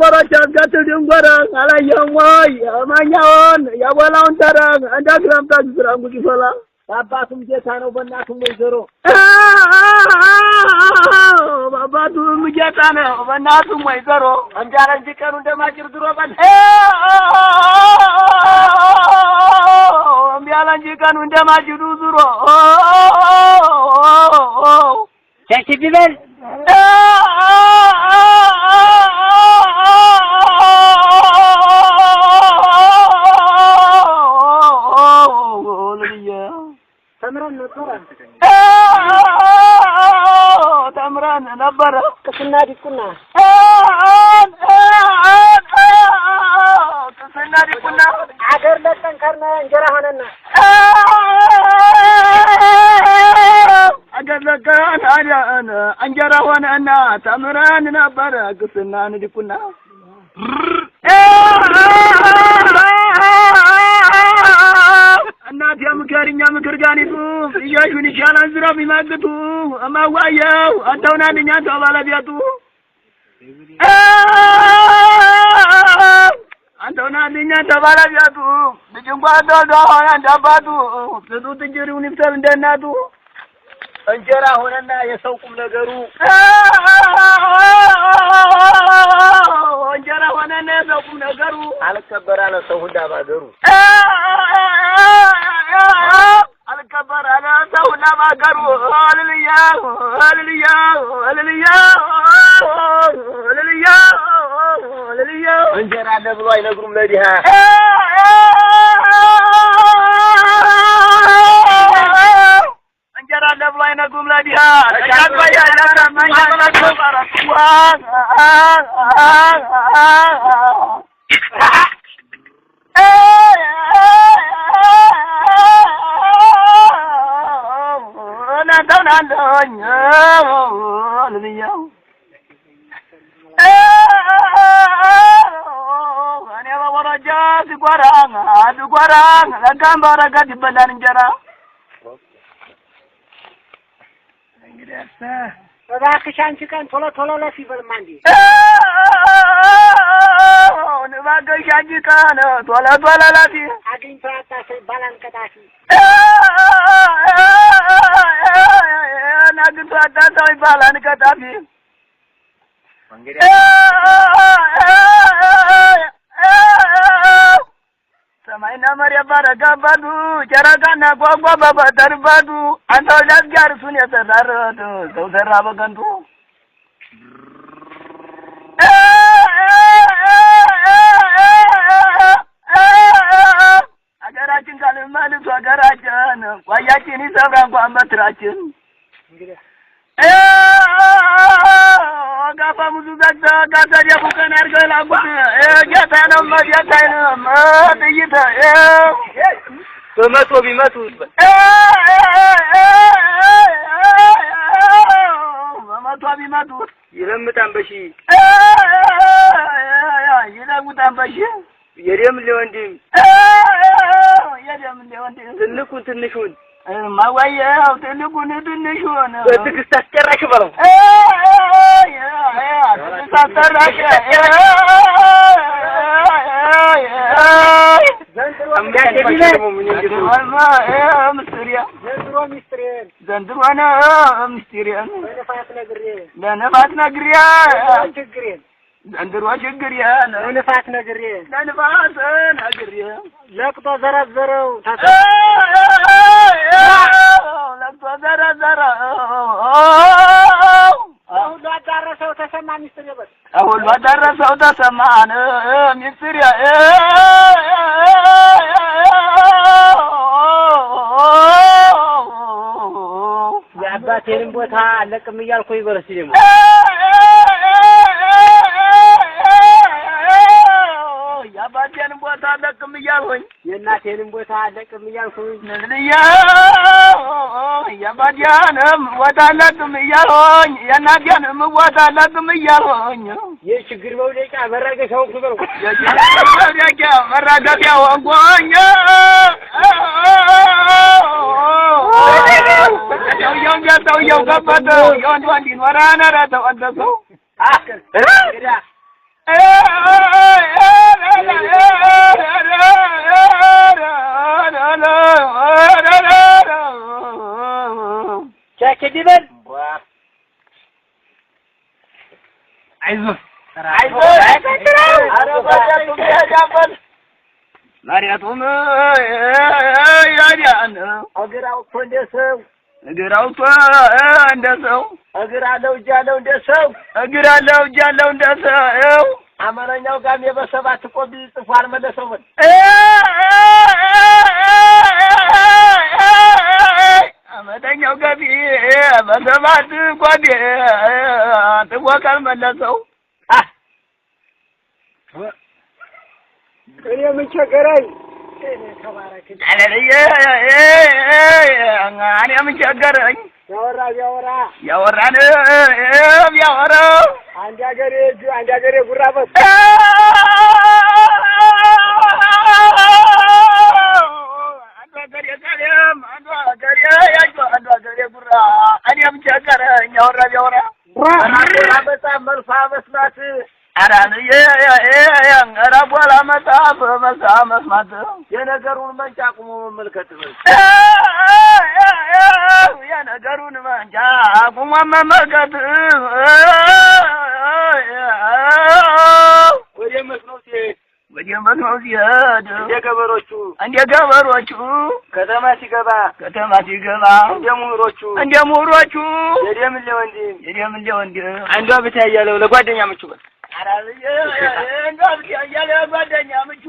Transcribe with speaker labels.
Speaker 1: በረቻት ከትድንጎረ አላየሞይ ማኛውን ያወላውን ተረግ እንደግረምታጅ ስራንጉ ይፈላ
Speaker 2: አባቱም ጌታ ነው በእናቱም ወይዘሮ
Speaker 1: አባቱም ጌታ ነው በእናቱም ወይዘሮ
Speaker 2: አንዳለ እንጂ ቀኑ እንደማጅር ድሮ ባል
Speaker 1: አንዳለ እንጂ ቀኑ እንደማጅሩ ድሮ
Speaker 2: ቸች ቢበል
Speaker 1: ተምረን ነበር
Speaker 2: ቅስና ዲቁና
Speaker 1: ቅስና ዲቁና
Speaker 2: አገር ለቀን ከርነ እንጀራ ሆነና
Speaker 1: አገር ለቀን እንጀራ ሆነና ተምረን ነበር ቅስና ዲቁና እናት ያምከርኛ ምክር ጋኒቱ ይያሹን ይሻላል ዝራው ቢማግቱ እማዋየው አንተውናልኛ ተባለቢያቱ አንተውናልኛ ተባለቢያቱ ልጅንጓ ዳዳ አንዳባቱ ትጡት እንጀሪውን ይፍተል እንደናቱ
Speaker 2: እንጀራ ሆነና የሰው ቁም ነገሩ
Speaker 1: እንጀራ ሆነና የሰው ቁም ነገሩ
Speaker 2: አልከበር አለ ሰው ሁላ ባገሩ
Speaker 1: አልከበር አለ ሰው ሁላ ባገሩ ሃሌሉያ ሃሌሉያ ሃሌሉያ ሃሌሉያ ሃሌሉያ
Speaker 2: እንጀራ አለ ብሎ አይነግሩም ለዲሃ
Speaker 1: እንጀራ አለ ብሎ አይነግሩም ለዲሃ ያባያ ያማኛ ተባረኩ ናንተውናለኝ ሃሌሉያ እኔ በወረጃ ድጓራ ለጋም በረከት ይበላል እንጀራ እንግዲህ
Speaker 2: እባክሽ አንቺ ቀን ቶሎ ቶሎ ለፍ ይበልማ እንዴ
Speaker 1: እባክሽ አንቺ ቀን ቶሎ ቶሎ ለፍ
Speaker 2: አግኝቶ አጣሰ ባላንቀጣፊ
Speaker 1: ናግቶ አጣሰ ባላንቀጣፊ
Speaker 2: እንግዲህ
Speaker 1: ሰማይና መሬት ባረጋባዱ ጨረቃና ጓጓ በፈጠርባዱ አንተው ለጋር እሱን የሰራረዱ ሰው ሰራ በከንቱ አገራችን ካልማልቱ አገራችን ጓያችን ይሰብራ እንኳን በትራችን
Speaker 2: እንግዲህ
Speaker 1: ጋፋ ሙሉ ጋዛ ጋዛ ቡከን አርገላጉት ጌታ ነው መዲያታይነ ማጥይታ
Speaker 2: በመቶ ቢመቱ
Speaker 1: በመቶ ቢመቱ
Speaker 2: ይለምጣን በሺ
Speaker 1: ይለምጣን በሺ
Speaker 2: የደም ለወንድም ትልቁን ትንሹን
Speaker 1: ማዋየው ትልቁን ትንሹን
Speaker 2: በትግስት አስጨራሽ በለው
Speaker 1: ሳተራሽ ዘንድሮ ለነፋት ነግሬ ዘንድሮ ችግሬን
Speaker 2: ለነፋት ነግሬ ለቅጦ ዘረዘረው
Speaker 1: ለቅጦ ዘረዘረው
Speaker 2: ሁሉ አዳረሰው ተሰማ ሚስጥር ይበል
Speaker 1: ሁሉ አዳረሰው ተሰማን ሚስጥር
Speaker 2: የአባቴንም ቦታ አለቅም እያልኩ ይበርስ ደግሞ
Speaker 1: የአባቴንም ቦታ አለቅም እያልኩኝ
Speaker 2: የእናቴንም ቦታ አለቅም እያልኩኝ
Speaker 1: የአባቴንም ቦታ አለቅም እያልኩኝ የእናቴንም ቦታ አለቅም እያልኩኝ
Speaker 2: የችግር መውደቂያ መራገፊያ ወንኩ በለው
Speaker 1: የችግር መውደቂያ መራገፊያ ወንኩኝ ሰውየው ገበተው የወንድ ወንድ ይኖራል ኧረ ተወደሰው
Speaker 2: ቻከዲበል
Speaker 1: አይዞህ ማርያቱም ያዲያን
Speaker 2: እግራው እኮ እንደሰው
Speaker 1: እግራው እኮ እንደሰው
Speaker 2: እግር አለው እጅ አለው እንደሰው
Speaker 1: እግር አለው እጅ አለው እንደሰው
Speaker 2: አማርኛው ጋር የበሰባት እኮ ቢጽፏል መለሰው ምን
Speaker 1: አመተኛው ገቢ በሰባት ቆቢ ጥቆቃል መለሰው
Speaker 2: እኔ ምን ቸገረኝ
Speaker 1: እኔ ምን ቸገረኝ
Speaker 2: ያወራን አንድ ሀገሬ ጉራበት
Speaker 1: እኔም ቸገረኝ ያወራ
Speaker 2: በጣም መልፋ መስማት
Speaker 1: አራንዬ ረቦላ መጣፍ መስማት
Speaker 2: የነገሩን መንጫ ቁሞ መመልከት
Speaker 1: የነገሩን መንጫ ቁሞ መመልከት
Speaker 2: ወደ መስኖ ሲሄድ
Speaker 1: እንደ ገበሮቹ
Speaker 2: ከተማ ሲገባ እንደ ምሁሮቹ የደምሌ ወንድም አንዷ ብቻ እያለው ለጓደኛ ምቹ በል
Speaker 1: አራልዬ እንዷ ብቻ እያለው ለጓደኛ ምቹ